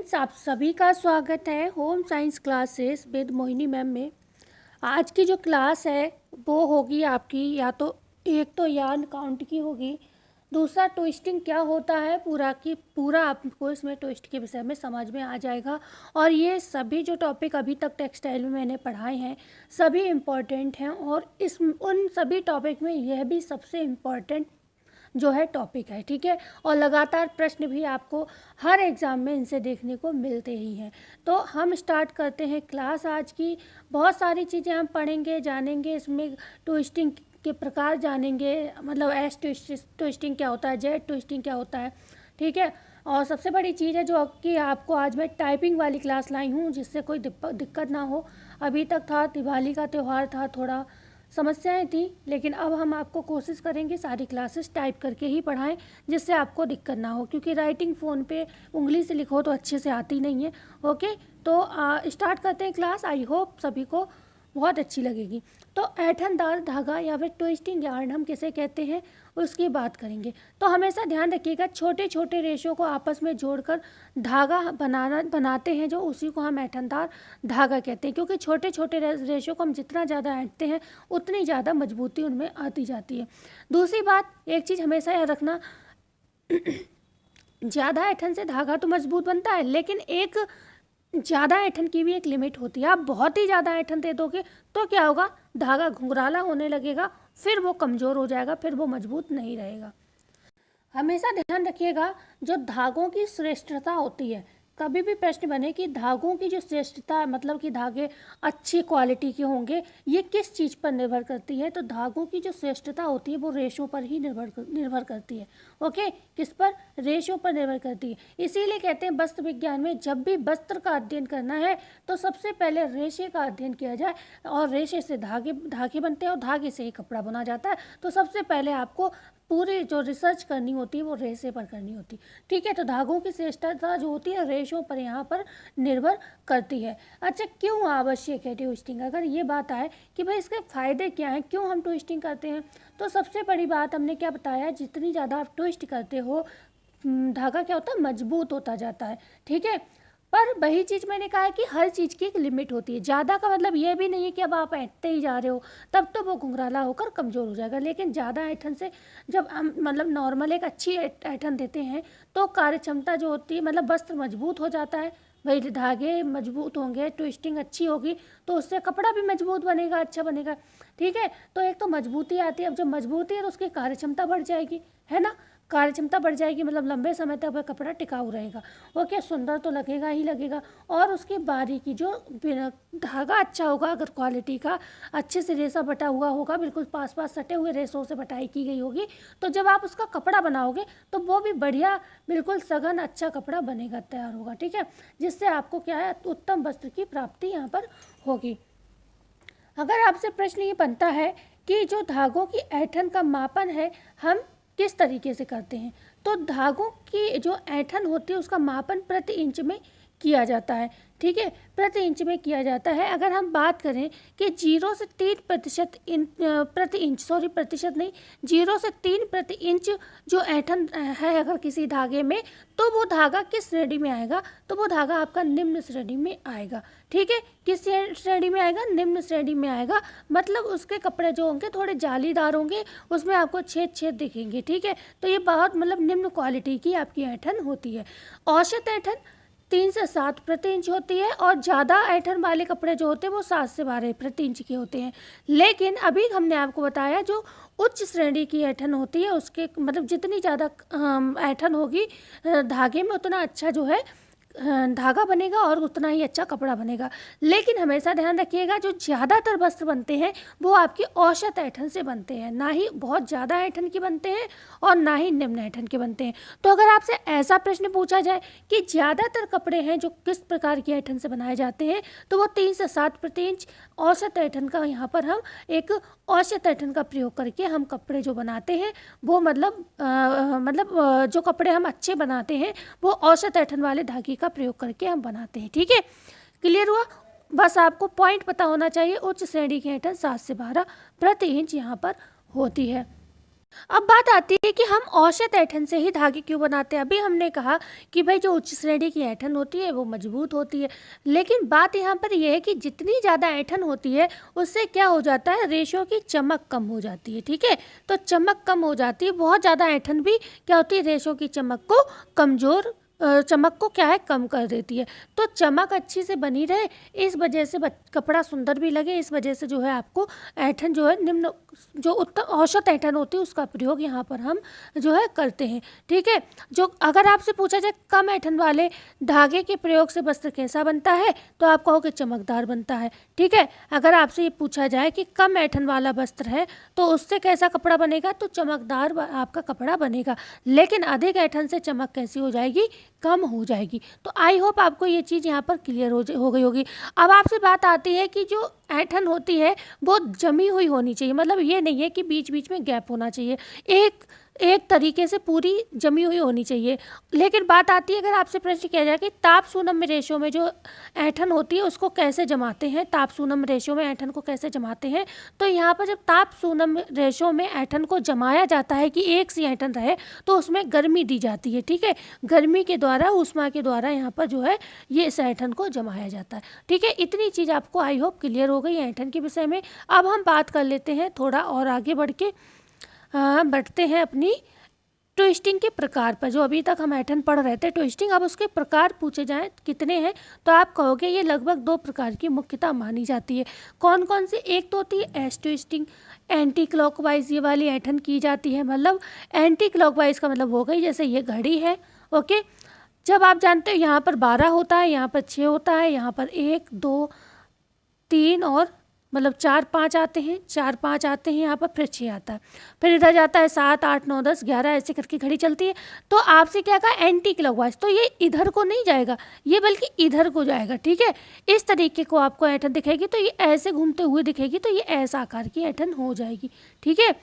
Friends, आप सभी का स्वागत है home science classes with Mohini ma'am में। आज की जो क्लास है वो होगी आपकी, या तो एक तो यार्न काउंट की होगी, दूसरा ट्विस्टिंग क्या होता है पूरा की पूरा आपको इसमें ट्विस्ट के विषय में समझ में आ जाएगा। और ये सभी जो टॉपिक अभी तक टेक्सटाइल में मैंने पढ़ाए हैं सभी इम्पॉर्टेंट हैं, और उन सभी टॉपिक में यह भी सबसे इम्पॉर्टेंट जो है टॉपिक है, ठीक है। और लगातार प्रश्न भी आपको हर एग्ज़ाम में इनसे देखने को मिलते ही हैं। तो हम स्टार्ट करते हैं क्लास आज की। बहुत सारी चीज़ें हम पढ़ेंगे, जानेंगे, इसमें ट्विस्टिंग के प्रकार जानेंगे, मतलब एस ट्विस्टिंग क्या होता है, जेड ट्विस्टिंग क्या होता है, ठीक है। और सबसे बड़ी चीज़ है जो कि आपको आज मैं टाइपिंग वाली क्लास लाई हूँ, जिससे कोई दिक्कत ना हो। अभी तक था दिवाली का त्यौहार था, थोड़ा समस्याएं थी, लेकिन अब हम आपको कोशिश करेंगे सारी क्लासेस टाइप करके ही पढ़ाएं, जिससे आपको दिक्कत ना हो, क्योंकि राइटिंग फ़ोन पे उंगली से लिखो तो अच्छे से आती नहीं है। ओके, तो स्टार्ट करते हैं क्लास। आई होप सभी को बहुत अच्छी लगेगी। तो ऐंठनदार धागा या फिर ट्विस्टिंग यार्न हम किसे कहते हैं उसकी बात करेंगे। तो हमेशा ध्यान रखिएगा, छोटे छोटे रेशों को आपस में जोड़कर धागा बनाते हैं जो, उसी को हम ऐंठनदार धागा कहते हैं। क्योंकि छोटे छोटे रेशों को हम जितना ज़्यादा ऐंठते हैं उतनी ज़्यादा मजबूती उनमें आती जाती है। दूसरी बात, एक चीज़ हमेशा याद रखना, ज़्यादा ऐंठन से धागा तो मजबूत बनता है, लेकिन एक ज़्यादा ऐंठन की भी एक लिमिट होती है। आप बहुत ही ज़्यादा ऐंठन दे दोगे तो क्या होगा, धागा घुंघराला होने लगेगा, फिर वो कमज़ोर हो जाएगा, फिर वो मजबूत नहीं रहेगा। हमेशा ध्यान रखिएगा, जो धागों की श्रेष्ठता होती है, कभी भी प्रश्न बने कि धागों की जो श्रेष्ठता, मतलब कि धागे अच्छी क्वालिटी के होंगे, ये किस चीज़ पर निर्भर करती है, तो धागों की जो श्रेष्ठता होती है वो रेशों पर ही निर्भर करती है। ओके, किस पर? रेशों पर निर्भर करती है। इसीलिए कहते हैं वस्त्र विज्ञान में जब भी वस्त्र का अध्ययन करना है तो सबसे पहले रेशे का अध्ययन किया जाए, और रेशे से धागे बनते हैं और धागे से ही कपड़ा बुना जाता है। तो सबसे पहले आपको पूरी जो रिसर्च करनी होती है वो रेशे पर करनी होती है, ठीक है। तो धागों की श्रेष्ठता जो होती है रेशों पर यहाँ पर निर्भर करती है। अच्छा, क्यों आवश्यक है ट्विस्टिंग? अगर ये बात आए कि भाई इसके फ़ायदे क्या हैं, क्यों हम ट्विस्टिंग करते हैं, तो सबसे बड़ी बात हमने क्या बताया, जितनी ज़्यादा आप ट्विस्ट करते हो धागा क्या होता है, मजबूत होता जाता है, ठीक है। पर वही चीज़ मैंने कहा है कि हर चीज़ की एक लिमिट होती है। ज़्यादा का मतलब ये भी नहीं है कि अब आप ऐंठते ही जा रहे हो, तब तो वो घुंघराला होकर कमज़ोर हो जाएगा। लेकिन ज़्यादा ऐंठन से जब हम मतलब नॉर्मल एक अच्छी ऐंठन देते हैं तो कार्य क्षमता जो होती है, मतलब वस्त्र मजबूत हो जाता है। भाई धागे मजबूत होंगे, ट्विस्टिंग अच्छी होगी तो उससे कपड़ा भी मजबूत बनेगा, अच्छा बनेगा, ठीक है। तो एक तो मजबूती आती है, अब जब मजबूती है तो उसकी कार्य क्षमता बढ़ जाएगी, है ना। कार्य क्षमता बढ़ जाएगी, मतलब लंबे समय तक वह कपड़ा टिकाऊ रहेगा। ओके, सुंदर तो लगेगा ही लगेगा, और उसकी बारीकी जो धागा अच्छा होगा, अगर क्वालिटी का अच्छे से रेशा बटा हुआ होगा, बिल्कुल पास पास सटे हुए रेशों से बटाई की गई होगी, तो जब आप उसका कपड़ा बनाओगे तो वो भी बढ़िया, बिल्कुल सघन अच्छा कपड़ा बनेगा, तैयार होगा, ठीक है। जिससे आपको क्या है, उत्तम वस्त्र की प्राप्ति यहाँ पर होगी। अगर आपसे प्रश्न ये बनता है कि जो धागों की ऐंठन का मापन है हम किस तरीके से करते हैं, तो धागों की जो ऐंठन होती है उसका मापन प्रति इंच में किया जाता है, ठीक है, प्रति इंच में किया जाता है। अगर हम बात करें कि 0 से 3% प्रति इंच, सॉरी प्रतिशत नहीं, 0 से 3 प्रति इंच जो ऐंठन है अगर किसी धागे में, तो वो धागा किस श्रेणी में आएगा, तो वो धागा आपका निम्न श्रेणी में आएगा, ठीक है। किस श्रेणी में आएगा? निम्न श्रेणी में आएगा। मतलब उसके कपड़े जो होंगे थोड़े जालीदार होंगे, उसमें आपको छेद छेद दिखेंगे, ठीक है। तो ये बहुत मतलब निम्न क्वालिटी की आपकी ऐंठन होती है। औसत ऐंठन 3 से 7 प्रति इंच होती है, और ज़्यादा ऐंठन वाले कपड़े जो होते हैं वो 7 से 12 प्रति इंच के होते हैं। लेकिन अभी हमने आपको बताया जो उच्च श्रेणी की ऐंठन होती है उसके मतलब जितनी ज़्यादा ऐंठन होगी धागे में, उतना अच्छा जो है धागा बनेगा और उतना ही अच्छा कपड़ा बनेगा। लेकिन हमेशा ध्यान रखिएगा, जो ज़्यादातर वस्त्र बनते हैं वो आपकी औसत ऐंठन से बनते हैं, ना ही बहुत ज़्यादा ऐंठन के बनते हैं और ना ही निम्न ऐंठन के बनते हैं। तो अगर आपसे ऐसा प्रश्न पूछा जाए कि ज़्यादातर कपड़े हैं जो किस प्रकार की ऐंठन से बनाए जाते हैं, तो वो 3 से 7 प्रति इंच औसत ऐंठन का, यहाँ पर हम एक औसत ऐंठन का प्रयोग करके हम कपड़े जो बनाते हैं वो मतलब जो कपड़े हम अच्छे बनाते हैं वो औसत ऐंठन वाले धागे का प्रयोग करके हम बनाते हैं, ठीक है। क्लियर हुआ? बस आपको पॉइंट पता होना चाहिए। उच्च श्रेणी की ऐंठन 7 से 12 प्रति इंच यहाँ पर होती है। अब बात आती है कि हम औसत ऐंठन से ही धागे क्यों बनाते हैं। अभी हमने कहा कि भाई जो उच्च श्रेणी की ऐंठन होती है वो मजबूत होती है, लेकिन बात यहाँ पर यह है कि जितनी ज़्यादा ऐंठन होती है उससे क्या हो जाता है, रेशों की चमक कम हो जाती है। ठीक है, तो चमक कम हो जाती है, बहुत ज़्यादा ऐंठन भी क्या होती है, रेशों की चमक को कमज़ोर चमक को क्या है, कम कर देती है। तो चमक अच्छी से बनी रहे, इस वजह से कपड़ा सुंदर भी लगे, इस वजह से जो है आपको ऐंठन जो है निम्न जो उत्तम औसत ऐंठन होती है उसका प्रयोग यहाँ पर हम जो है करते हैं। ठीक है, जो अगर आपसे पूछा जाए कम ऐंठन वाले धागे के प्रयोग से वस्त्र कैसा बनता है, तो आप कहोगे चमकदार बनता है। ठीक है, अगर आपसे ये पूछा जाए कि कम ऐंठन वाला वस्त्र है तो उससे कैसा कपड़ा बनेगा, तो चमकदार आपका कपड़ा बनेगा। लेकिन अधिक ऐंठन से चमक कैसी हो जाएगी, कम हो जाएगी। तो आई होप आपको ये चीज़ यहाँ पर क्लियर हो गई होगी। अब आपसे बात आती है कि जो ऐंठन होती है वो जमी हुई होनी चाहिए, मतलब ये नहीं है कि बीच बीच में गैप होना चाहिए, एक तरीके से पूरी जमी हुई होनी चाहिए। लेकिन बात आती है, अगर आपसे प्रश्न किया जाए कि ताप सूनम रेशो में जो ऐंठन होती है उसको कैसे जमाते हैं, ताप सूनम रेशो में ऐंठन को कैसे जमाते हैं, तो यहाँ पर जब ताप सूनम रेशो में ऐंठन को जमाया जाता है कि एक सी ऐंठन रहे, तो उसमें गर्मी दी जाती है। ठीक है, गर्मी के द्वारा, ऊष्मा के द्वारा यहाँ पर जो है ये इस ऐंठन को जमाया जाता है। ठीक है, इतनी चीज़ आपको आई होप क्लियर हो गई ऐंठन के विषय में। अब हम बात कर लेते हैं थोड़ा और आगे बढ़ते हैं अपनी ट्विस्टिंग के प्रकार पर। जो अभी तक हम ऐंठन पढ़ रहे थे ट्विस्टिंग, अब उसके प्रकार पूछे जाएं कितने हैं, तो आप कहोगे ये लगभग 2 प्रकार की मुख्यतः मानी जाती है। कौन कौन सी, एक तो होती है एस ट्विस्टिंग, एंटी क्लॉकवाइज ये वाली ऐंठन की जाती है। मतलब एंटी क्लॉकवाइज का मतलब हो गई जैसे ये घड़ी है, ओके, जब आप जानते हो यहाँ पर 12 होता है, यहाँ पर 6 होता है, यहाँ पर 1 2 3 और मतलब 4 5 आते हैं, 4 5 आते हैं यहाँ पर, फिर 6 आता है, फिर इधर जाता है 7 8 9 10 11, ऐसे करके घड़ी चलती है। तो आपसे क्या कहा, एंटी क्लॉकवाइज, तो ये इधर को नहीं जाएगा, ये बल्कि इधर को जाएगा। ठीक है, इस तरीके को आपको ऐंठन दिखेगी, तो ये ऐसे घूमते हुए दिखेगी, तो ये ऐसा आकार की ऐंठन हो जाएगी। ठीक है,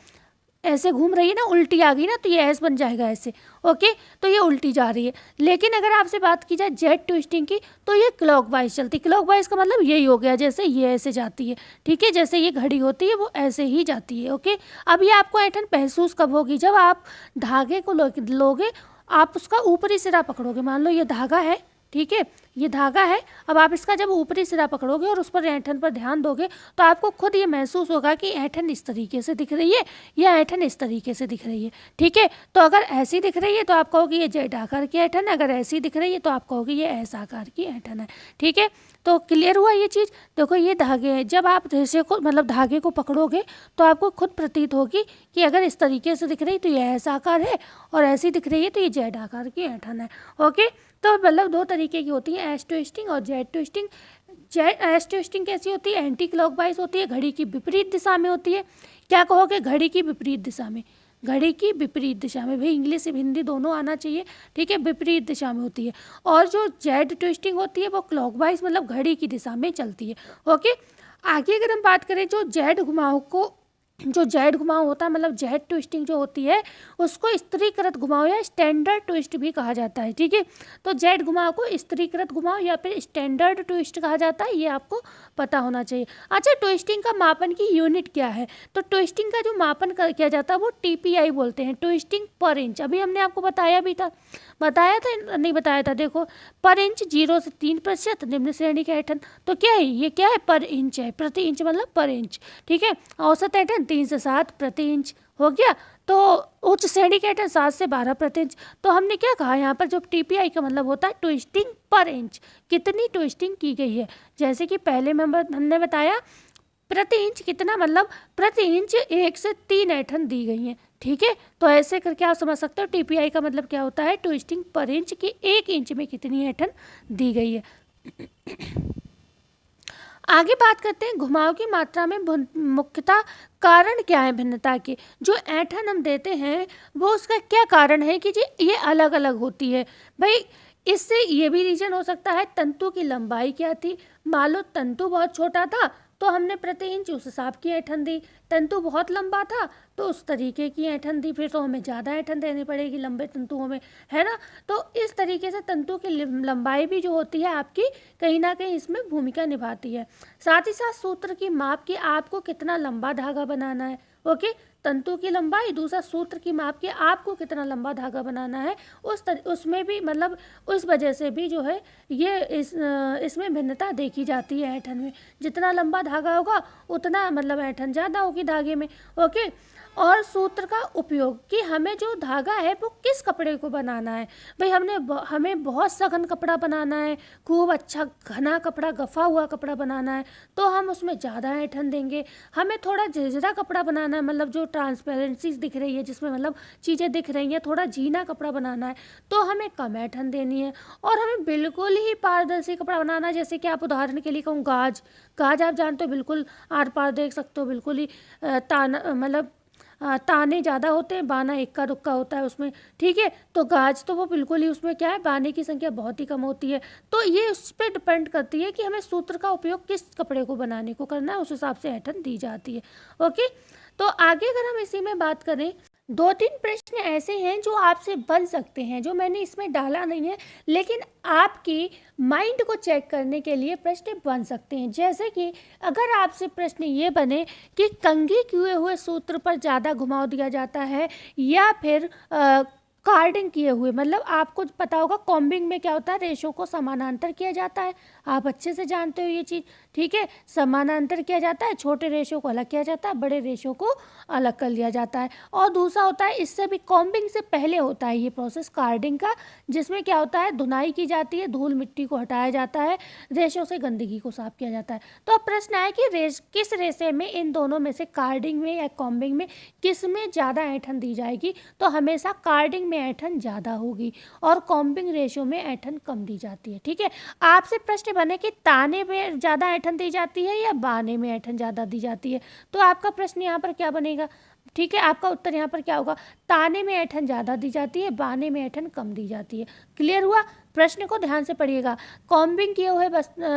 ऐसे घूम रही है ना, उल्टी आ गई ना, तो ये ऐस बन जाएगा ऐसे, ओके, तो ये उल्टी जा रही है। लेकिन अगर आपसे बात की जाए जेड ट्विस्टिंग की, तो ये क्लॉकवाइज चलती। क्लॉकवाइज का मतलब यही हो गया, जैसे ये ऐसे जाती है। ठीक है, जैसे ये घड़ी होती है वो ऐसे ही जाती है। ओके, अब ये आपको ऐंठन महसूस कब होगी, जब आप धागे को लोगे, आप उसका ऊपरी सिरा पकड़ोगे। मान लो ये धागा है, ठीक है, ये धागा है, अब आप इसका जब ऊपरी सिरा पकड़ोगे और उस पर ऐंठन पर ध्यान दोगे, तो आपको खुद ये महसूस होगा कि ऐंठन इस तरीके से दिख रही है या ऐंठन इस तरीके से दिख रही है। ठीक है, तो अगर ऐसी दिख रही है तो आप कहोगे ये जेड आकार की ऐंठन है, अगर ऐसी दिख रही है तो आप कहोगे ये ऐसा आकार की ऐंठन है। ठीक है, तो क्लियर हुआ ये चीज़। देखो ये धागे हैं, जब आप रेशे को मतलब धागे को पकड़ोगे तो आपको खुद प्रतीत होगी कि अगर इस तरीके से दिख रही तो ये ऐसा आकार है, और ऐसी दिख रही है तो ये जेड आकार की ऐंठन है। ओके, तो मतलब 2 तरीके की होती है, एस ट्विस्टिंग और जेड ट्विस्टिंग। एस ट्विस्टिंग कैसी होती है, एंटी क्लॉकवाइज होती है, घड़ी की विपरीत दिशा में होती है। क्या कहोगे, घड़ी की विपरीत दिशा में, घड़ी की विपरीत दिशा में, भाई इंग्लिश हिंदी दोनों आना चाहिए। ठीक है, विपरीत दिशा में होती है। और जो जेड ट्विस्टिंग होती है वो क्लॉकवाइज मतलब घड़ी की दिशा में चलती है। ओके, आगे अगर हम बात करें जो जेड घुमाव होता है, मतलब जेड ट्विस्टिंग जो होती है उसको स्त्रीकृत घुमाव या स्टैंडर्ड ट्विस्ट भी कहा जाता है। ठीक है, तो जेड घुमाव को स्त्रीकृत घुमाव या फिर स्टैंडर्ड ट्विस्ट कहा जाता है, ये आपको पता होना चाहिए। अच्छा, ट्विस्टिंग का मापन की यूनिट क्या है, तो ट्विस्टिंग का जो मापन किया जाता है वो टीपीआई बोलते हैं, ट्विस्टिंग पर इंच। अभी हमने आपको बताया था नहीं बताया था, देखो पर इंच 0 से 3% निम्न श्रेणी का ऐंठन, तो क्या है ये, क्या है, पर इंच है, प्रति इंच मतलब पर इंच। ठीक है, औसत ऐंठन 3 से 7 प्रति इंच हो गया, तो उच्च श्रेणी का ऐंठन 7 से 12 प्रति इंच। तो हमने क्या कहा यहाँ पर, जो टीपीआई का मतलब होता है ट्विस्टिंग पर इंच, कितनी ट्विस्टिंग की गई है। जैसे कि पहले में हमने बताया प्रति इंच कितना, मतलब प्रति इंच 1 से 3 ऐंठन दी गई हैं। ठीक है, तो ऐसे करके आप समझ सकते हो टीपीआई का मतलब क्या होता है, ट्विस्टिंग पर इंच की 1 इंच में कितनी ऐंठन दी गई है। आगे बात करते हैं घुमाव की मात्रा में मुख्यतः कारण क्या है भिन्नता के। जो ऐंठन हम देते हैं वो उसका क्या कारण है कि जी ये अलग अलग होती है। भाई इससे ये भी रीजन हो सकता है तंतु की लंबाई क्या थी। मान लो तंतु बहुत छोटा था तो हमने प्रति इंच उस हिसाब की ऐंठन दी, तंतु बहुत लंबा था तो उस तरीके की ऐंठन दी, फिर तो हमें ज़्यादा ऐंठन देनी पड़ेगी लंबे तंतुओं में, है ना। तो इस तरीके से तंतु की लंबाई भी जो होती है आपकी कहीं ना कहीं इसमें भूमिका निभाती है। साथ ही साथ सूत्र की माप की आपको कितना लंबा धागा बनाना है, ओके, तंतु की लंबाई, दूसरा सूत्र की माप के आपको कितना लंबा धागा बनाना है, उसमें भी मतलब उस वजह से भी जो है ये इसमें भिन्नता देखी जाती है ऐंठन में। जितना लंबा धागा होगा उतना मतलब ऐंठन ज़्यादा होगी धागे में। ओके, और सूत्र का उपयोग कि हमें जो धागा है वो किस कपड़े को बनाना है। भाई हमें बहुत सघन कपड़ा बनाना है, खूब अच्छा घना कपड़ा, गफा हुआ कपड़ा बनाना है, तो हम उसमें ज़्यादा ऐंठन देंगे। हमें थोड़ा झिझरा कपड़ा बनाना है, मतलब जो ट्रांसपेरेंसी दिख रही है, जिसमें मतलब चीज़ें दिख रही हैं, थोड़ा जीना कपड़ा बनाना है, तो हमें कम ऐंठन देनी है। और हमें बिल्कुल ही पारदर्शी कपड़ा बनाना है, जैसे कि आप उदाहरण के लिए कहूँ गाज आप जानते हो, बिल्कुल आर पार देख सकते हो, बिल्कुल ही मतलब ताने ज़्यादा होते हैं, बाना इक्का दुक्का होता है उसमें, ठीक है। तो गाज तो वो बिल्कुल ही उसमें क्या है, बाने की संख्या बहुत ही कम होती है। तो ये उस पर डिपेंड करती है कि हमें सूत्र का उपयोग किस कपड़े को बनाने को करना है, उस हिसाब से ऐंठन दी जाती है। ओके, तो आगे अगर हम इसी में बात करें, 2-3 प्रश्न ऐसे हैं जो आपसे बन सकते हैं, जो मैंने इसमें डाला नहीं है, लेकिन आपकी माइंड को चेक करने के लिए प्रश्न बन सकते हैं। जैसे कि अगर आपसे प्रश्न ये बने कि कंघी किए हुए सूत्र पर ज़्यादा घुमाव दिया जाता है या फिर कार्डिंग किए हुए, मतलब आपको पता होगा कॉम्बिंग में क्या होता है, रेशों को समानांतर किया जाता है, आप अच्छे से जानते हो ये चीज़, ठीक है। समानांतर किया जाता है, छोटे रेशों को अलग किया जाता है, बड़े रेशों को अलग कर लिया जाता है। और दूसरा होता है, इससे भी कॉम्बिंग से पहले होता है ये प्रोसेस कार्डिंग का, जिसमें क्या होता है, धुनाई की जाती है, धूल मिट्टी को हटाया जाता है, रेशों से गंदगी को साफ किया जाता है। तो अब प्रश्न आया कि किस रेशे में, इन दोनों में से कार्डिंग में या कॉम्बिंग में किस में ज़्यादा ऐंठन दी जाएगी, तो हमेशा कार्डिंग में ऐंठन ज़्यादा होगी और कॉम्बिंग रेशो में ऐंठन कम दी जाती है, ठीक है। आपसे प्रश्न बने कि ताने में ज़्यादा ऐंठन दी जाती है या बाने में ऐंठन ज़्यादा दी जाती है, तो आपका प्रश्न यहाँ पर क्या बनेगा, ठीक है, आपका उत्तर यहाँ पर क्या होगा, ताने में ऐंठन ज़्यादा दी जाती है, बाने में ऐंठन कम दी जाती है। क्लियर हुआ? प्रश्न को ध्यान से पढ़िएगा। कॉम्बिंग किए हुए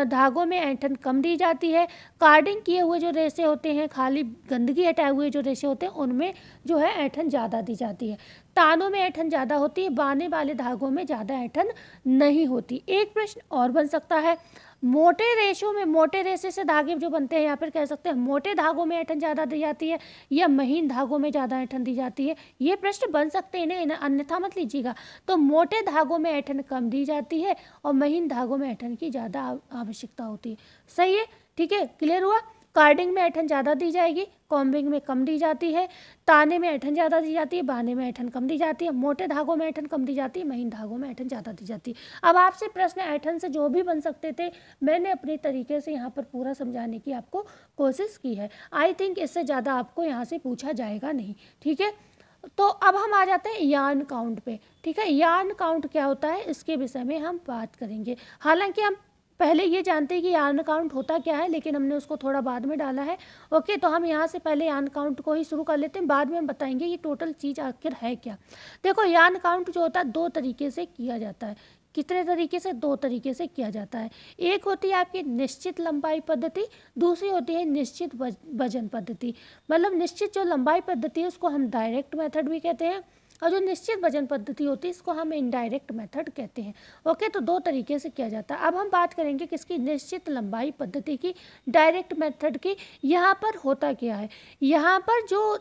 धागों में ऐंठन कम दी जाती है, कार्डिंग किए हुए जो रेशे होते हैं, खाली गंदगी हटाए हुए जो रेशे होते हैं, उनमें जो है ऐंठन ज़्यादा दी जाती है। तानों में ऐंठन ज़्यादा होती है, बाने वाले धागों में ज़्यादा ऐंठन नहीं होती। एक प्रश्न और बन सकता है, मोटे रेशों में, मोटे रेशे से धागे जो बनते हैं, यहाँ पर कह सकते हैं मोटे धागों में ऐंठन ज़्यादा दी जाती है या महीन धागों में ज़्यादा ऐंठन दी जाती है। ये प्रश्न बन सकते हैं, इन्हें अन्यथा मत लीजिएगा। तो मोटे धागों में ऐंठन कम दी जाती है और महीन धागों में ऐंठन की ज़्यादा आवश्यकता होती है। सही है, ठीक है, क्लियर हुआ। कार्डिंग में ऐंठन ज़्यादा दी जाएगी, कॉम्बिंग में कम दी जाती है, ताने में ऐंठन ज़्यादा दी जाती है, बाने में ऐंठन कम दी जाती है, मोटे धागों में ऐंठन कम दी जाती है, महीन धागों में ऐंठन ज़्यादा दी जाती है। अब आपसे प्रश्न ऐंठन से जो भी बन सकते थे, मैंने अपने तरीके से यहाँ पर पूरा समझाने की आपको कोशिश की है। आई थिंक इससे ज़्यादा आपको यहाँ से पूछा जाएगा नहीं, ठीक है। तो अब हम आ जाते हैं यार्न काउंट पे, ठीक है। यार्न काउंट क्या होता है, इसके विषय में हम बात करेंगे। हालांकि हम पहले ये जानते हैं कि यार्न काउंट होता क्या है, लेकिन हमने उसको थोड़ा बाद में डाला है। ओके, तो हम यहाँ से पहले यार्न काउंट को ही शुरू कर लेते हैं, बाद में हम बताएंगे ये टोटल चीज़ आखिर है क्या। देखो, यार्न काउंट जो होता है 2 तरीके से किया जाता है। कितने तरीके से? 2 तरीके से किया जाता है। एक होती है आपकी निश्चित लंबाई पद्धति, दूसरी होती है निश्चित वजन पद्धति। मतलब निश्चित जो लंबाई पद्धति है उसको हम डायरेक्ट मेथड भी कहते हैं, और जो निश्चित वजन पद्धति होती है इसको हम इनडायरेक्ट मेथड कहते हैं। ओके, तो 2 तरीके से किया जाता है। अब हम बात करेंगे किसकी, निश्चित लंबाई पद्धति की, डायरेक्ट मेथड की। यहाँ पर होता क्या है, यहाँ पर जो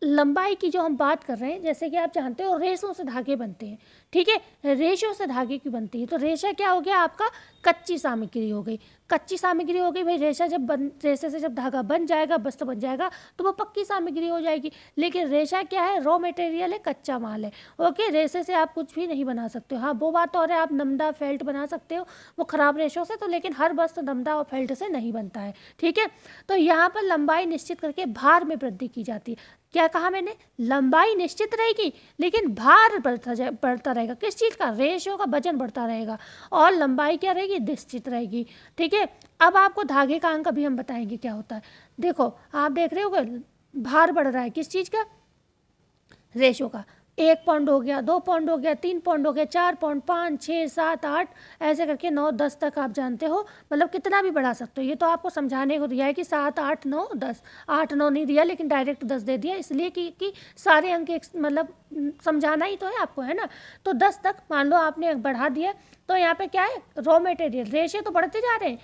लंबाई की जो हम बात कर रहे हैं, जैसे कि आप जानते हो रेशों से धागे बनते हैं, ठीक है। रेशों से धागे की बनती है, तो रेशा क्या हो गया आपका, कच्ची सामग्री हो गई। कच्ची सामग्री हो गई भाई, रेशा जब रेशे से जब धागा बन जाएगा, वस्त्र बन जाएगा, तो वो पक्की सामग्री हो जाएगी। लेकिन रेशा क्या है, रॉ मटेरियल है, कच्चा माल है। ओके, रेशे से आप कुछ भी नहीं बना सकते हो। हाँ, वो बात और है, आप नमदा फेल्ट बना सकते हो वो खराब रेशों से, तो लेकिन हर वस्त्र नमदा और फेल्ट से नहीं बनता है, ठीक है। तो यहाँ पर लंबाई निश्चित करके भार में वृद्धि की जाती है। क्या कहा मैंने, लंबाई निश्चित रहेगी लेकिन भार बढ़ता रहेगा। किस चीज़ का, रेशों का वजन बढ़ता रहेगा, और लंबाई क्या रहेगी, निश्चित रहेगी, ठीक है। अब आपको धागे का अंक अभी हम बताएंगे क्या होता है। देखो, आप देख रहे होगे भार बढ़ रहा है, किस चीज़ का, रेशों का। 1 पाउंड हो गया, 2 पाउंड हो गया, 3 पाउंड हो गया, 4 पाउंड, 5, 6, 7, 8, ऐसे करके 9, 10 तक आप जानते हो, मतलब कितना भी बढ़ा सकते हो। ये तो आपको समझाने को दिया है कि 7, 8, 9, 10, 8, 9 नहीं दिया, लेकिन डायरेक्ट 10 दे दिया, इसलिए कि सारे अंक मतलब समझाना ही तो है आपको, है ना। तो 10 तक मान लो आपने बढ़ा दिया, तो यहाँ पे क्या है, रॉ मटेरियल, रेशे तो बढ़ते जा रहे हैं,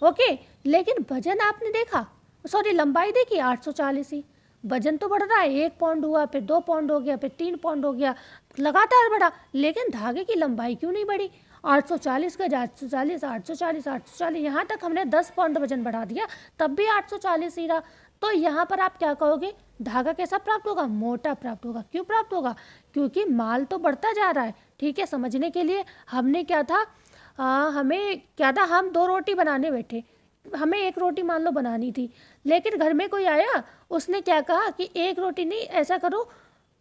ओके, लेकिन वजन आपने देखा, सॉरी लंबाई देखी 840 ही, वजन तो बढ़ रहा है, 1 पाउंड हुआ, फिर 2 पाउंड हो गया, फिर 3 पाउंड हो गया, लगातार बढ़ा, लेकिन धागे की लंबाई क्यों नहीं बढ़ी? 840 गज, 840, 840, 840, यहाँ तक हमने 10 पाउंड वजन बढ़ा दिया, तब भी 840 ही रहा। तो यहाँ पर आप क्या कहोगे? धागा कैसा प्राप्त होगा? मोटा प्राप्त होगा। क्यों प्राप्त होगा? क्योंकि माल तो बढ़ता जा रहा है। ठीक है, समझने के लिए हमने क्या था, हमें क्या था, हम 2 रोटी बनाने बैठे, हमें 1 रोटी मान लो बनानी थी, लेकिन घर में कोई आया, उसने क्या कहा कि 1 रोटी नहीं, ऐसा करो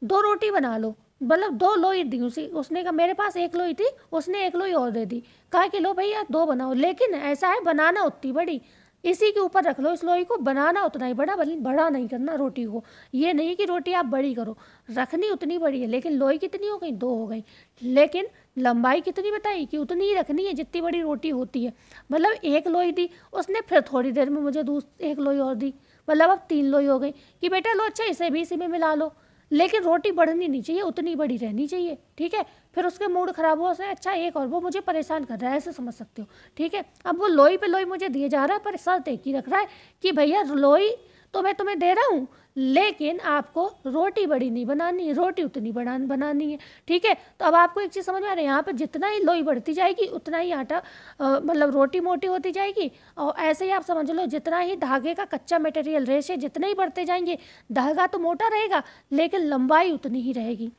2 रोटी बना लो, मतलब 2 लोई दी उसने कहा, मेरे पास 1 लोई थी, उसने 1 लोई और दे दी, कहा कि लो भैया 2 बनाओ, लेकिन ऐसा है बनाना उतनी बड़ी, इसी के ऊपर रख लो इस लोई को, बनाना उतना ही बड़ा, बड़ा नहीं करना रोटी को। ये नहीं कि रोटी आप बड़ी करो, रखनी उतनी बड़ी है, लेकिन लोई कितनी हो गई? 2 हो गई, लेकिन लंबाई कितनी बताई कि उतनी ही रखनी है जितनी बड़ी रोटी होती है। मतलब 1 लोई दी उसने, फिर थोड़ी देर में मुझे 1 लोई और दी, मतलब अब 3 लोई हो गई कि बेटा लो, अच्छा इसे भी इसी में मिला लो, लेकिन रोटी बढ़नी नहीं चाहिए, उतनी बड़ी रहनी चाहिए। ठीक है, फिर उसके मूड खराब हुआ, उसने अच्छा 1 और, वो मुझे परेशान कर रहा है, ऐसे समझ सकते हो। ठीक है, अब वो लोई पे लोई मुझे दिए जा रहा है, पर शर्त एक ही रख रहा है कि भैया लोई तो मैं तुम्हें दे रहा हूँ, लेकिन आपको रोटी बड़ी नहीं बनानी है, रोटी उतनी बनानी है। ठीक है, तो अब आपको एक चीज़ समझ में आ रही है, यहाँ पर जितना ही लोई बढ़ती जाएगी उतना ही आटा मतलब रोटी मोटी होती जाएगी। और ऐसे ही आप समझ लो, जितना ही धागे का कच्चा मटेरियल रेशे जितने ही बढ़ते जाएंगे, धागा तो मोटा रहेगा लेकिन लंबाई उतनी ही रहेगी।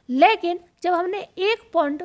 लेकिन जब हमने 1 पाउंड,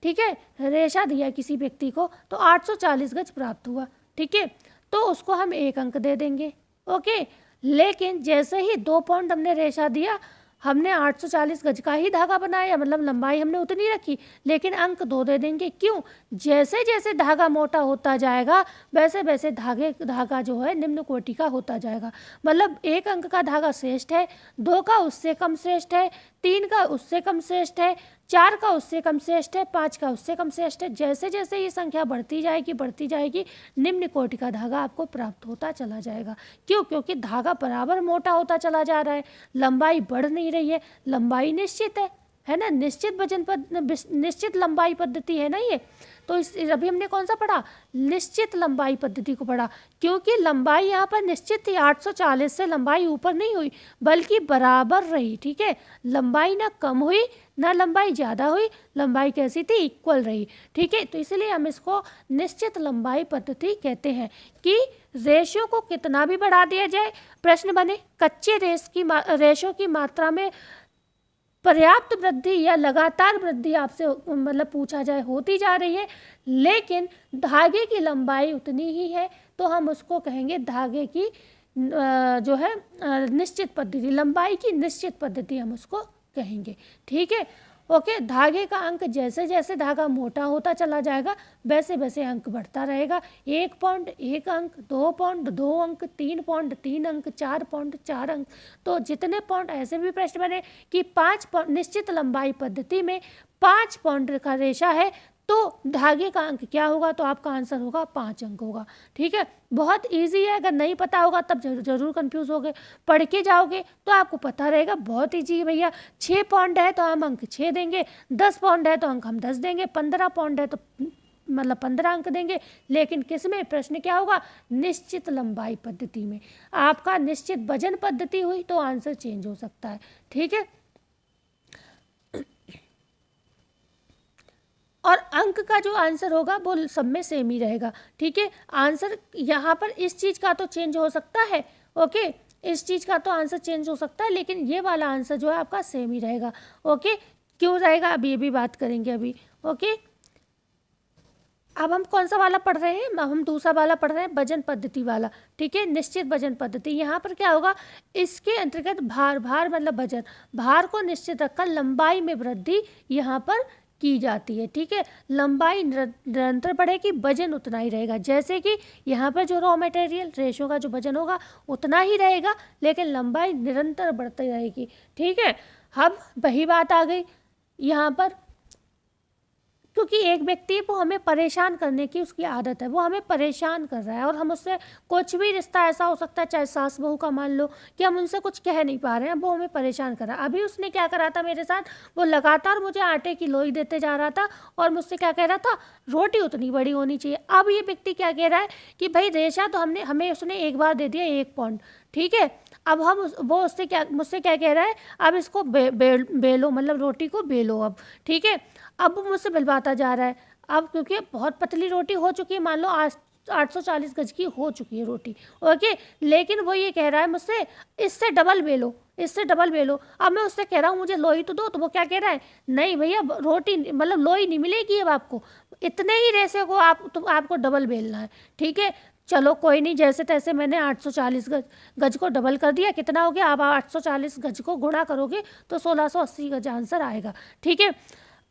ठीक है, रेशा दिया किसी व्यक्ति को, तो 840 गज प्राप्त हुआ। ठीक है, तो उसको हम 1 अंक दे देंगे। ओके, लेकिन जैसे ही 2 पाउंड हमने रेशा दिया, हमने 840 गज का ही धागा बनाया, मतलब लंबाई हमने उतनी रखी, लेकिन अंक 2 दे देंगे। क्यों? जैसे जैसे धागा मोटा होता जाएगा वैसे वैसे धागा जो है निम्न कोटि का होता जाएगा। मतलब 1 अंक का धागा श्रेष्ठ है, 2 का उससे कम श्रेष्ठ है, 3 का उससे कम श्रेष्ठ है, 4 का उससे कम श्रेष्ठ है, 5 का उससे कम श्रेष्ठ है। जैसे जैसे ये संख्या बढ़ती जाएगी निम्न कोटि का धागा आपको प्राप्त होता चला जाएगा। क्यों? क्योंकि धागा बराबर मोटा होता चला जा रहा है, लंबाई बढ़ नहीं रही है, लंबाई निश्चित है ना, निश्चित वजन पर निश्चित लंबाई पद्धति है ना ये। तो इस अभी हमने कौन सा पढ़ा? निश्चित लंबाई पद्धति को पढ़ा, क्योंकि लंबाई यहाँ पर निश्चित थी, 840 से लंबाई ऊपर नहीं हुई बल्कि बराबर रही। ठीक है, लंबाई ना कम हुई ना लंबाई ज़्यादा हुई, लंबाई कैसी थी? इक्वल रही। ठीक है, तो इसलिए हम इसको निश्चित लंबाई पद्धति कहते हैं कि रेशो को कितना भी बढ़ा दिया जाए, प्रश्न बने कच्चे रेशो की मात्रा में पर्याप्त वृद्धि या लगातार वृद्धि आपसे मतलब पूछा जाए होती जा रही है, लेकिन धागे की लंबाई उतनी ही है, तो हम उसको कहेंगे धागे की जो है निश्चित पद्धति, लंबाई की निश्चित पद्धति हम उसको कहेंगे। ठीक है, ओके। धागे का अंक जैसे जैसे धागा मोटा होता चला जाएगा वैसे वैसे अंक बढ़ता रहेगा। 1 पाउंड 1 अंक, 2 पाउंड 2 अंक, 3 पाउंड 3 अंक, 4 पाउंड 4 अंक। तो जितने पाउंड, ऐसे भी प्रश्न बने कि 5 पाउंड निश्चित लंबाई पद्धति में 5 पाउंड का रेशा है तो धागे का अंक क्या होगा? तो आपका आंसर होगा 5 अंक होगा। ठीक है, बहुत इजी है, अगर नहीं पता होगा तब जरूर कंफ्यूज होगे, पढ़ के जाओगे तो आपको पता रहेगा। बहुत इजी है भैया। 6 पाउंड है तो हम अंक 6 देंगे, 10 पाउंड है तो अंक हम 10 देंगे, 15 पाउंड है तो मतलब 15 अंक देंगे। लेकिन किस में? प्रश्न क्या होगा? निश्चित लंबाई पद्धति में। आपका निश्चित वजन पद्धति हुई तो आंसर चेंज हो सकता है। ठीक है, और अंक का जो आंसर होगा वो सब में सेम ही रहेगा। ठीक है, आंसर यहाँ पर इस चीज़ का तो चेंज हो सकता है, ओके, इस चीज़ का तो आंसर चेंज हो सकता है, लेकिन ये वाला आंसर जो है आपका सेम ही रहेगा। ओके, क्यों रहेगा अभी ये भी बात करेंगे अभी। ओके, अब हम कौन सा वाला पढ़ रहे हैं? अब हम दूसरा वाला पढ़ रहे हैं, वजन पद्धति वाला। ठीक है, निश्चित वजन पद्धति। यहाँ पर क्या होगा? इसके अंतर्गत भार मतलब वजन, भार को निश्चित रखकर लंबाई में वृद्धि यहाँ पर की जाती है। ठीक है, लंबाई निरंतर बढ़ेगी, वजन उतना ही रहेगा। जैसे कि यहाँ पर जो रॉ मटेरियल रेशो का जो वजन होगा उतना ही रहेगा, लेकिन लंबाई निरंतर बढ़ती रहेगी। ठीक है, अब वही बात आ गई यहाँ पर क्योंकि एक व्यक्ति वो हमें परेशान करने की उसकी आदत है, वो हमें परेशान कर रहा है और हम उससे कुछ भी रिश्ता ऐसा हो सकता है, चाहे सास बहू का मान लो, कि हम उनसे कुछ कह नहीं पा रहे हैं, वो हमें परेशान कर रहा है। अभी उसने क्या करा था मेरे साथ, वो लगातार मुझे आटे की लोई देते जा रहा था और मुझसे क्या कह रहा था, रोटी उतनी बड़ी होनी चाहिए। अब ये व्यक्ति क्या कह रहा है कि भाई रेशा तो हमें उसने एक बार दे दिया 1 पाउंड, ठीक है, अब वो उससे क्या मुझसे क्या कह रहा है, अब इसको बेलो, मतलब रोटी को बेलो अब, ठीक है। अब वो मुझसे बिलवाता जा रहा है। अब क्योंकि बहुत पतली रोटी हो चुकी है, मान लो आज 840 गज की हो चुकी है रोटी, ओके, लेकिन वो ये कह रहा है मुझसे इससे डबल बेलो, इससे डबल बेलो। अब मैं उससे कह रहा हूँ मुझे लोई तो दो, तो वो क्या कह रहा है, नहीं भैया रोटी मतलब लोई नहीं मिलेगी, अब आपको इतने ही रेशे को आपको डबल बेलना है, ठीक है। चलो कोई नहीं, जैसे तैसे मैंने 840 गज को डबल कर दिया। कितना हो गया, अब 840 गज को गुणा करोगे तो 1680 गज आंसर आएगा, ठीक है।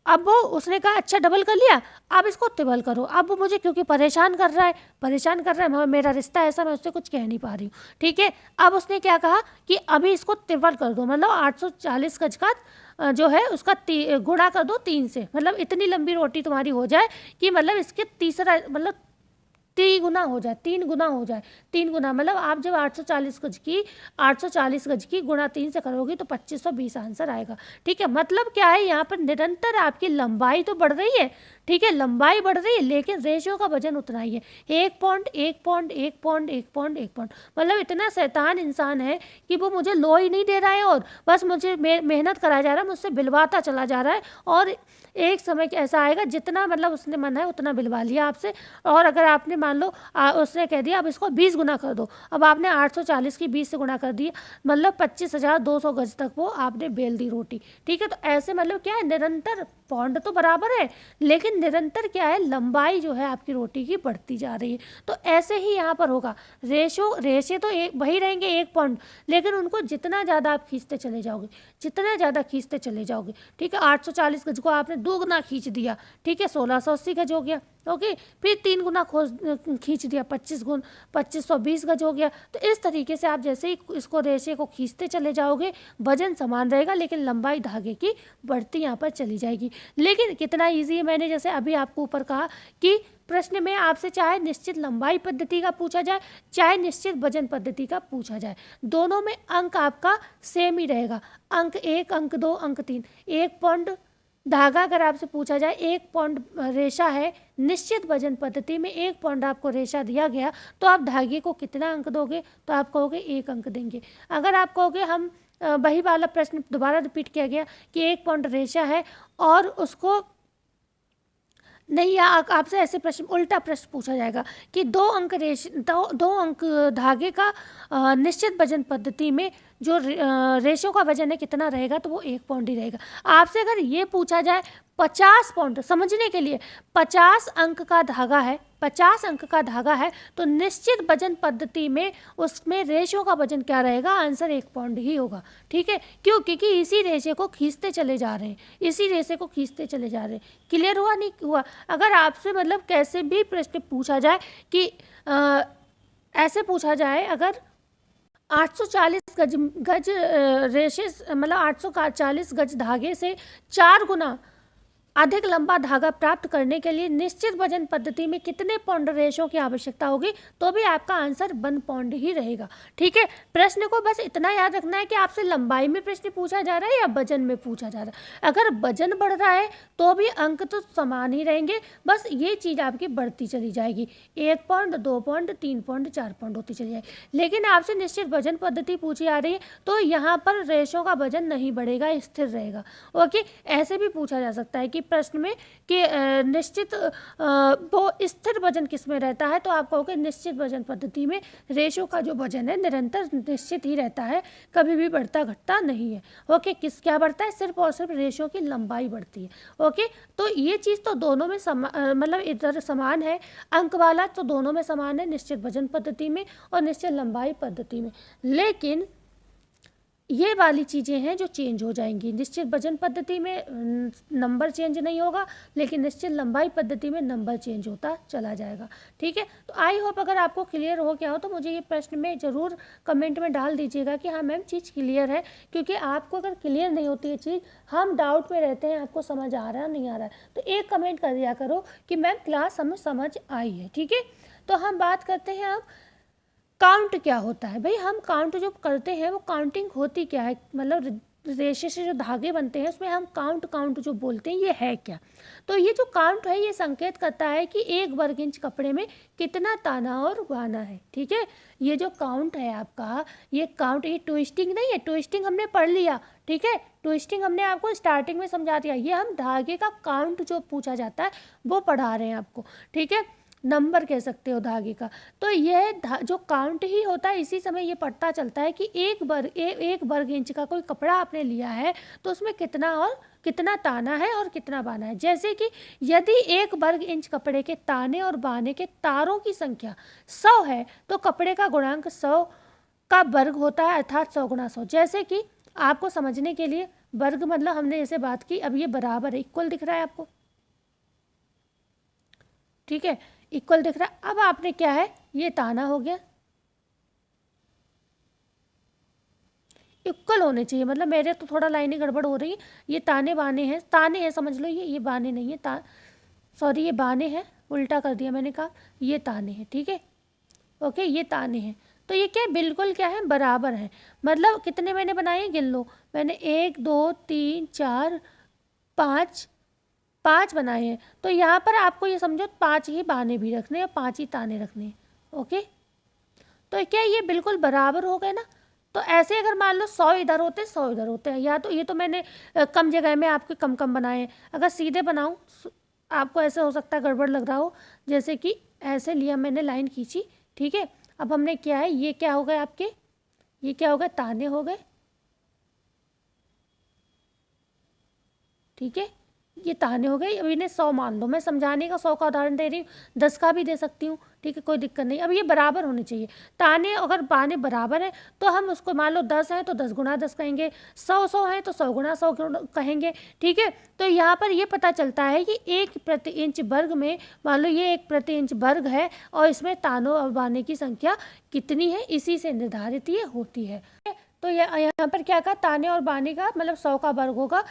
अब वो उसने कहा अच्छा डबल कर लिया, अब इसको ट्रिपल करो। अब वो मुझे क्योंकि परेशान कर रहा है, मेरा रिश्ता ऐसा, मैं उससे कुछ कह नहीं पा रही हूँ, ठीक है। अब उसने क्या कहा कि अभी इसको ट्रिपल कर दो, मतलब 840 गज का जो है उसका गुणा कर दो 3 से, मतलब इतनी लंबी रोटी तुम्हारी हो जाए कि मतलब इसके तीसरा मतलब 3 गुना हो जाए, 3 गुना हो जाए, 3 गुना, मतलब आप जब 840 गज की गुणा 3 से करोगे तो 2520 आंसर आएगा, ठीक है। मतलब क्या है, यहाँ पर निरंतर आपकी लंबाई तो बढ़ रही है, ठीक है, लंबाई बढ़ रही है, लेकिन रेशो का वजन उतना ही है, 1 point 1 point 1 point 1 point 1 point. मतलब इतना शैतान इंसान है कि वो मुझे लोई नहीं दे रहा है और बस मुझे मेहनत कराया जा रहा है, मुझसे बिलवाता चला जा रहा है, और एक समय ऐसा आएगा जितना मतलब उसने मन है उतना बिलवा लिया आपसे। और अगर आपने मान लो उसने कह दिया अब इसको 20 गुना कर दो, अब आपने 840 की 20 से गुणा कर दिया, मतलब 25,200 गज तक वो आपने बेल दी रोटी, ठीक है। तो ऐसे मतलब क्या है, निरंतर पौंड तो बराबर है, लेकिन निरंतर क्या है, लंबाई जो है आपकी रोटी की बढ़ती जा रही है। तो ऐसे ही यहाँ पर होगा, रेशे तो एक वही रहेंगे 1 पॉइंट, लेकिन उनको जितना ज़्यादा आप खींचते चले जाओगे, जितना ज़्यादा खींचते चले जाओगे, ठीक है। 840 गज को आपने 2 गुना खींच दिया, ठीक है, 1680 गज हो गया, ओके। फिर 3 गुना खींच दिया, 2520 गज हो गया। तो इस तरीके से आप जैसे ही इसको रेशे को खींचते चले जाओगे, वजन समान रहेगा, लेकिन लंबाई धागे की बढ़ती यहाँ पर चली जाएगी। लेकिन कितना ईजी है, मैंने जैसे अभी आपको ऊपर कहा कि प्रश्न में आपसे चाहे निश्चित लंबाई पद्धति का पूछा जाए, चाहे निश्चित वजन पद्धति का पूछा जाए, दोनों में अंक आपका सेम ही रहेगा, अंक 1, अंक 2, अंक 3। 1 पॉइंट धागा अगर आपसे पूछा जाए, 1 पॉइंट रेशा है, निश्चित वजन पद्धति में 1 पॉइंट आपको रेशा दिया गया, तो आप धागे को कितना अंक दोगे, तो आप कहोगे 1 अंक देंगे। अगर आप कहोगे हम वही वाला प्रश्न दोबारा रिपीट किया गया कि 1 पॉइंट रेशा है और उसको नहीं, या आपसे ऐसे प्रश्न उल्टा प्रश्न पूछा जाएगा कि 2 अंक धागे का निश्चित वजन पद्धति में जो रेशो का वजन है कितना रहेगा, तो वो 1 पॉइंट ही रहेगा। आपसे अगर ये पूछा जाए 50 पॉइंट, समझने के लिए 50 अंक का धागा है, 50 अंक का धागा है, तो निश्चित वजन पद्धति में उसमें रेशो का वजन क्या रहेगा, आंसर 1 पॉइंट ही होगा, ठीक है। क्यों, क्योंकि इसी रेशे को खींचते चले जा रहे हैं, इसी रेशे को खींचते चले जा रहे हैं। क्लियर हुआ, नहीं हुआ? अगर आपसे मतलब कैसे भी प्रश्न पूछा जाए कि ऐसे पूछा जाए, अगर 840 गज रेशे मतलब 840 गज धागे से 4 गुना अधिक लंबा धागा प्राप्त करने के लिए निश्चित वजन पद्धति में कितने पौंड रेशों की आवश्यकता होगी, तो भी आपका आंसर 1 पौंड ही रहेगा, ठीक है। प्रश्न को बस इतना याद रखना है कि आपसे लंबाई में प्रश्न पूछा जा रहा है या वजन में पूछा जा रहा है। अगर वजन बढ़ रहा है तो भी अंक तो समान ही रहेंगे, बस ये चीज़ आपकी बढ़ती चली जाएगी, 1 पौंड, 2 पौंड, 3 पौंड, 4 पौंड होती चली जाएगी। लेकिन आपसे निश्चित वजन पद्धति पूछी जा रही है तो यहाँ पर रेशों का वजन नहीं बढ़ेगा, स्थिर रहेगा, ओके। ऐसे भी पूछा जा सकता है कि प्रश्न में कि निश्चित वो स्थिर वजन किस में रहता है, तो आप कहोगे निश्चित वजन पद्धति में रेशो का जो वजन है निरंतर निश्चित ही रहता है, कभी भी बढ़ता घटता नहीं है, ओके। क्या बढ़ता है, सिर्फ और सिर्फ रेशो की लंबाई बढ़ती है, ओके। तो ये चीज़ तो दोनों में मतलब इधर समान है, अंक वाला तो दोनों में समान है, निश्चित वजन पद्धति में और निश्चित लंबाई पद्धति में। लेकिन ये वाली चीज़ें हैं जो चेंज हो जाएंगी। निश्चित वजन पद्धति में नंबर चेंज नहीं होगा, लेकिन निश्चित लंबाई पद्धति में नंबर चेंज होता चला जाएगा। ठीक है, तो आई होप अगर आपको क्लियर हो गया हो तो मुझे ये प्रश्न में ज़रूर कमेंट में डाल दीजिएगा कि हाँ मैम चीज़ क्लियर है, क्योंकि आपको अगर क्लियर नहीं होती है चीज़, हम डाउट में रहते हैं आपको समझ आ रहा है नहीं आ रहा है, तो एक कमेंट कर दिया करो कि मैम क्लास हमें समझ आई है। ठीक है, तो हम बात करते हैं अब काउंट क्या होता है। भाई हम काउंट जो करते हैं वो काउंटिंग होती क्या है, मतलब रेशे से जो धागे बनते हैं उसमें हम काउंट जो बोलते हैं ये है क्या। तो ये जो काउंट है ये संकेत करता है कि 1 वर्ग इंच कपड़े में कितना ताना और बाना है। ठीक है, ये जो काउंट है आपका, ये काउंट, ये ट्विस्टिंग नहीं है, ट्विस्टिंग हमने पढ़ लिया। ठीक है, ट्विस्टिंग हमने आपको स्टार्टिंग में समझा दिया। ये हम धागे का काउंट जो पूछा जाता है वो पढ़ा रहे हैं आपको। ठीक है, नंबर कह सकते हो धागे का। तो यह जो काउंट ही होता है, इसी समय ये पता चलता है कि एक वर्ग इंच का कोई कपड़ा आपने लिया है तो उसमें कितना ताना है और कितना बाना है। जैसे कि यदि 1 वर्ग इंच कपड़े के ताने और बाने के तारों की संख्या 100 है तो कपड़े का गुणांक 100 का वर्ग होता है, अर्थात 100 गुणा 100। जैसे कि आपको समझने के लिए वर्ग मतलब हमने जैसे बात की, अब ये बराबर है, इक्वल दिख रहा है आपको। ठीक है, इक्वल दिख रहा है। अब आपने क्या है, ये ताना हो गया, इक्वल होने चाहिए, मतलब मेरे तो थोड़ा लाइनें गड़बड़ हो रही है। ये ताने हैं समझ लो, ये बाने नहीं है, सॉरी ये बाने हैं, उल्टा कर दिया मैंने, कहा ये ताने हैं। ठीक है, ओके, ये ताने हैं। तो ये क्या बिल्कुल क्या है, बराबर है। मतलब कितने मैंने बनाए, गिन लो, मैंने 1 2 3 4 5 बनाए हैं। तो यहाँ पर आपको ये समझो 5 ही बाने भी रखने हैं, 5 ही ताने रखने हैं। ओके, तो क्या ये बिल्कुल बराबर हो गए ना। तो ऐसे अगर मान लो 100 इधर होते 100 इधर होते हैं, या तो ये तो मैंने कम जगह में आपके कम बनाए हैं। अगर सीधे बनाऊँ आपको ऐसे हो सकता है गड़बड़ लग रहा हो, जैसे कि ऐसे लिया मैंने, लाइन खींची। ठीक है, अब हमने क्या है, ये क्या हो गए आपके, ये क्या हो गए, ताने हो गए। ठीक है, ये ताने हो गए। अब इन्हें 100 मान लो, मैं समझाने का 100 का उदाहरण दे रही हूँ, 10 का भी दे सकती हूँ। ठीक है, कोई दिक्कत नहीं। अब ये बराबर होने चाहिए, ताने अगर बाने बराबर है तो हम उसको मान लो 10 है तो 10 गुणा 10 कहेंगे, 100 है तो 100 गुणा 100 कहेंगे। ठीक है, तो यहाँ पर ये पता चलता है कि 1 प्रति इंच वर्ग में, मान लो ये 1 प्रति इंच वर्ग है और इसमें तानों और बाने की संख्या कितनी है, इसी से निर्धारित ये होती है। तो यहाँ पर क्या कहा, ताने और बाने का मतलब 100 का वर्ग होगा,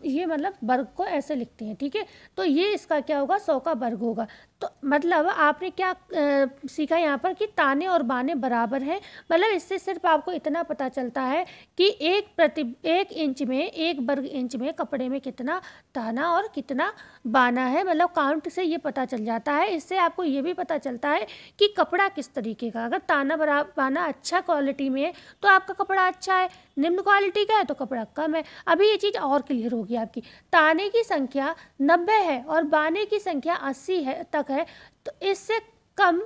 ये मतलब वर्ग को ऐसे लिखते हैं। ठीक है, तो ये इसका क्या होगा, 100 का वर्ग होगा। तो मतलब आपने क्या सीखा यहाँ पर कि ताने और बाने बराबर हैं। मतलब इससे सिर्फ आपको इतना पता चलता है कि 1 इंच में, 1 वर्ग इंच में कपड़े में कितना ताना और कितना बाना है, मतलब काउंट से ये पता चल जाता है। इससे आपको ये भी पता चलता है कि कपड़ा किस तरीके का, अगर ताना बाना अच्छा क्वालिटी में है तो आपका कपड़ा अच्छा है, निम्न क्वालिटी का है तो कपड़ा कम है। अभी ये चीज़ और क्लियर होगी आपकी। ताने की संख्या 90 है और बाने की संख्या 80 है तक है, तो इससे कम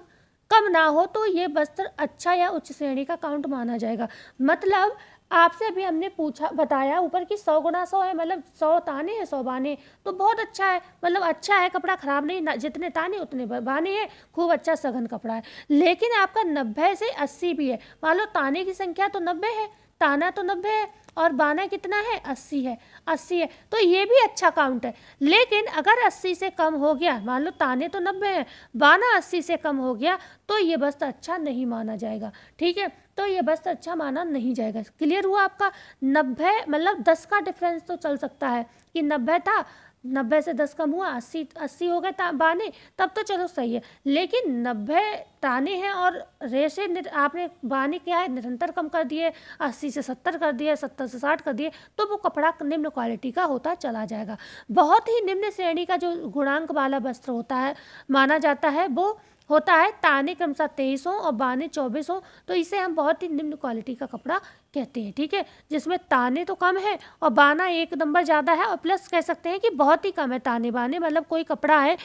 ना हो तो ये वस्त्र अच्छा या उच्च श्रेणी का काउंट माना जाएगा। मतलब आपसे अभी हमने बताया ऊपर कि 100 गुणा 100 है, मतलब 100 ताने हैं 100 बाने, तो बहुत अच्छा है, मतलब अच्छा है, कपड़ा खराब नहीं, जितने ताने उतने बाने हैं, खूब अच्छा सघन कपड़ा है। लेकिन आपका 90 से 80 भी है, मान लो ताने की संख्या तो 90 है, ताना तो 90 है और बाना कितना है, 80 है, तो ये भी अच्छा काउंट है। लेकिन अगर 80 से कम हो गया, मान लो ताने तो 90 है, बाना 80 से कम हो गया, तो ये वस्त्र अच्छा नहीं माना जाएगा। ठीक है, तो ये वस्त्र अच्छा माना नहीं जाएगा। क्लियर हुआ आपका। 90 मतलब 10 का डिफरेंस तो चल सकता है कि 90 था, 90 से 10 कम हुआ, 80 हो गए बाने, तब तो चलो सही है। लेकिन 90 ताने हैं और रेशे आपने बाने क्या है निरंतर कम कर दिए, 80 से 70 कर दिए, 70 से 60 कर दिए, तो वो कपड़ा निम्न क्वालिटी का होता चला जाएगा। बहुत ही निम्न श्रेणी का जो गुणांक वाला वस्त्र होता है माना जाता है, वो होता है ताने क्रमशः 2300 और बाने 2400, तो इसे हम बहुत ही निम्न क्वालिटी का कपड़ा कहते हैं। ठीक है, जिसमें ताने तो कम है और बाना 1 नंबर ज़्यादा है, और प्लस कह सकते हैं कि बहुत ही कम है ताने बाने। मतलब कोई कपड़ा है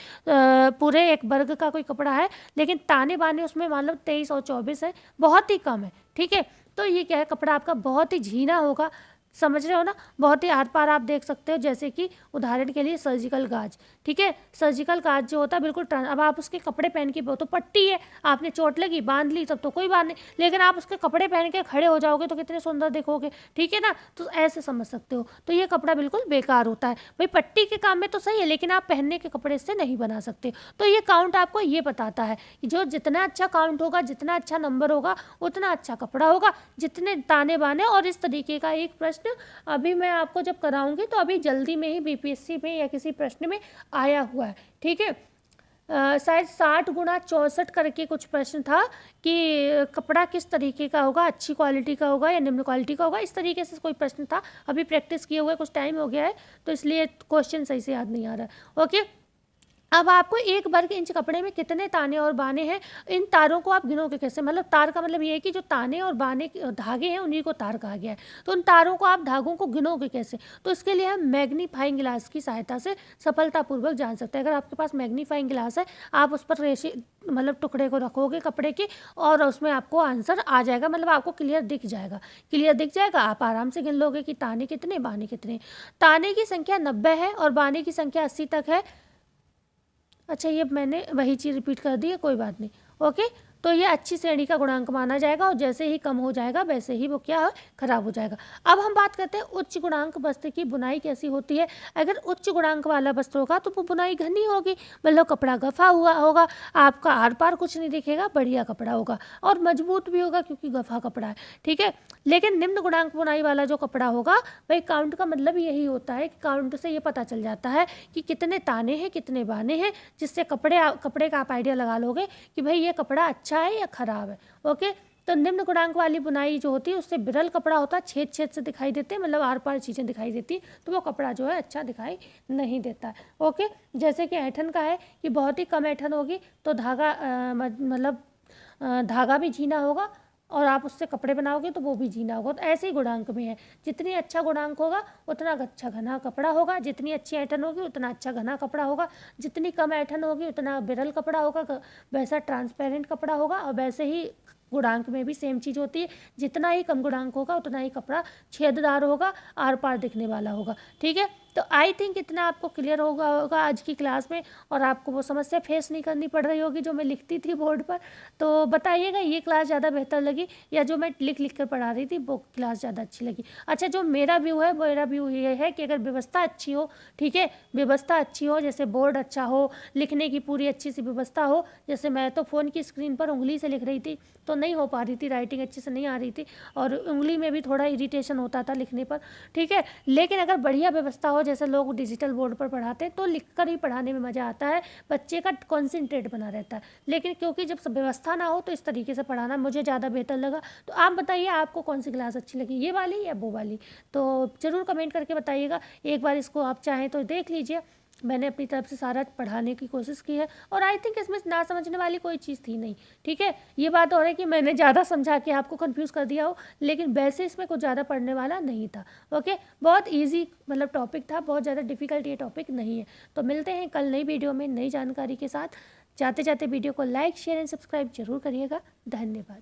पूरे 1 वर्ग का कोई कपड़ा है, लेकिन ताने बाने उसमें मतलब 23 और 24 है, बहुत ही कम है। ठीक है, तो ये क्या है, कपड़ा आपका बहुत ही झीना होगा, समझ रहे हो ना। बहुत ही आर पार आप देख सकते हो, जैसे कि उदाहरण के लिए सर्जिकल गाज, ठीक है। सर्जिकल गाज जो होता है बिल्कुल अब आप उसके कपड़े पहन के, वो तो पट्टी है, आपने चोट लगी बांध ली तब तो कोई बात नहीं, लेकिन आप उसके कपड़े पहन के खड़े हो जाओगे तो कितने सुंदर दिखोगे, ठीक है ना। तो ऐसे समझ सकते हो। तो ये कपड़ा बिल्कुल बेकार होता है भाई, पट्टी के काम में तो सही है, लेकिन आप पहनने के कपड़े से नहीं बना सकते। तो ये काउंट आपको ये बताता है कि जो जितना अच्छा काउंट होगा, जितना अच्छा नंबर होगा, उतना अच्छा कपड़ा होगा, जितने ताने बाने। और इस तरीके का एक प्रश्न अभी मैं आपको जब कराऊंगी तो अभी जल्दी में ही बीपीएससी में या किसी प्रश्न में आया हुआ है, ठीक है। शायद 60 गुणा 64 करके कुछ प्रश्न था कि कपड़ा किस तरीके का होगा, अच्छी क्वालिटी का होगा या निम्न क्वालिटी का होगा, इस तरीके से कोई प्रश्न था। अभी प्रैक्टिस किए हुए कुछ टाइम हो गया है तो इसलिए क्वेश्चन सही से याद नहीं आ रहा है। ओके, अब आपको 1 वर्ग इंच कपड़े में कितने ताने और बाने हैं, इन तारों को आप गिनोगे कैसे। मतलब तार का मतलब ये है कि जो ताने और बाने धागे हैं उन्हीं को तार कहा गया है। तो उन तारों को आप धागों को गिनोगे कैसे, तो इसके लिए हम मैग्नीफाइंग ग्लास की सहायता से सफलतापूर्वक जान सकते हैं। अगर आपके पास मैग्नीफाइंग ग्लास है, आप उस पर रेशे मतलब टुकड़े को रखोगे कपड़े के और उसमें आपको आंसर आ जाएगा, मतलब आपको क्लियर दिख जाएगा। क्लियर दिख जाएगा, आप आराम से गिन लोगे कि ताने कितने बाने कितने। ताने की संख्या 90 है और बाने की संख्या 80 तक है। अच्छा, ये मैंने वही चीज़ रिपीट कर दी है, कोई बात नहीं। ओके, तो ये अच्छी श्रेणी का गुणांक माना जाएगा और जैसे ही कम हो जाएगा वैसे ही वो क्या है, खराब हो जाएगा। अब हम बात करते हैं उच्च गुणांक वस्त्र की बुनाई कैसी होती है। अगर उच्च गुणांक वाला वस्त्र होगा तो वो बुनाई घनी होगी, मतलब कपड़ा गफा हुआ होगा, आपका आर पार कुछ नहीं दिखेगा, बढ़िया कपड़ा होगा और मजबूत भी होगा क्योंकि गफा कपड़ा है, ठीक है। लेकिन निम्न गुणांक बुनाई वाला जो कपड़ा होगा, भाई काउंट का मतलब यही होता है कि काउंट से ये पता चल जाता है कि कितने ताने हैं कितने बाने हैं, जिससे कपड़े का आप आइडिया लगा लोगे कि भाई ये कपड़ा अच्छा है या खराब है। ओके, तो निम्न गुणांक वाली बुनाई जो होती है उससे विरल कपड़ा होता है, छेद छेद से दिखाई देते हैं, मतलब आर पार चीज़ें दिखाई देती, तो वो कपड़ा जो है अच्छा दिखाई नहीं देता है। ओके, जैसे कि ऐठन का है कि बहुत ही कम ऐठन होगी तो धागा मतलब धागा भी झीना होगा और आप उससे कपड़े बनाओगे तो वो भी झीना होगा। तो ऐसे ही गुणांक में है, जितनी अच्छा गुणांक होगा उतना अच्छा घना कपड़ा होगा, जितनी अच्छी ऐठन होगी उतना अच्छा घना कपड़ा होगा, जितनी कम ऐठन होगी उतना विरल कपड़ा होगा, वैसा ट्रांसपेरेंट कपड़ा होगा। और वैसे ही गुणांक में भी सेम चीज़ होती है, जितना ही कम गुणांक होगा उतना ही कपड़ा छेददार होगा, आर पार दिखने वाला होगा, ठीक है। तो आई थिंक इतना आपको क्लियर होगा आज की क्लास में और आपको वो समस्या फेस नहीं करनी पड़ रही होगी जो मैं लिखती थी बोर्ड पर। तो बताइएगा ये क्लास ज़्यादा बेहतर लगी या जो मैं लिख कर पढ़ा रही थी वो क्लास ज़्यादा अच्छी लगी। अच्छा, जो मेरा व्यू है, मेरा व्यू ये है कि अगर व्यवस्था अच्छी हो, ठीक है, व्यवस्था अच्छी हो, जैसे बोर्ड अच्छा हो, लिखने की पूरी अच्छी सी व्यवस्था हो। जैसे मैं तो फ़ोन की स्क्रीन पर उंगली से लिख रही थी तो नहीं हो पा रही थी, राइटिंग अच्छे से नहीं आ रही थी और उंगली में भी थोड़ा इरिटेशन होता था लिखने पर, ठीक है। लेकिन अगर बढ़िया व्यवस्था हो, जैसे लोग डिजिटल बोर्ड पर पढ़ाते हैं, तो लिखकर ही पढ़ाने में मज़ा आता है, बच्चे का कॉन्सेंट्रेट बना रहता है। लेकिन क्योंकि जब व्यवस्था ना हो तो इस तरीके से पढ़ाना मुझे ज़्यादा बेहतर लगा। तो आप बताइए आपको कौन सी क्लास अच्छी लगी, ये वाली या वो वाली, तो ज़रूर कमेंट करके बताइएगा। एक बार इसको आप चाहें तो देख लीजिए, मैंने अपनी तरफ से सारा पढ़ाने की कोशिश की है और आई थिंक इसमें ना समझने वाली कोई चीज़ थी नहीं, ठीक है। ये बात हो रही है कि मैंने ज़्यादा समझा के आपको कंफ्यूज कर दिया हो, लेकिन वैसे इसमें कुछ ज़्यादा पढ़ने वाला नहीं था। ओके, बहुत इजी मतलब टॉपिक था, बहुत ज़्यादा डिफिकल्ट ये टॉपिक नहीं है। तो मिलते हैं कल नई वीडियो में नई जानकारी के साथ। जाते जाते वीडियो को लाइक शेयर एंड सब्सक्राइब जरूर करिएगा। धन्यवाद।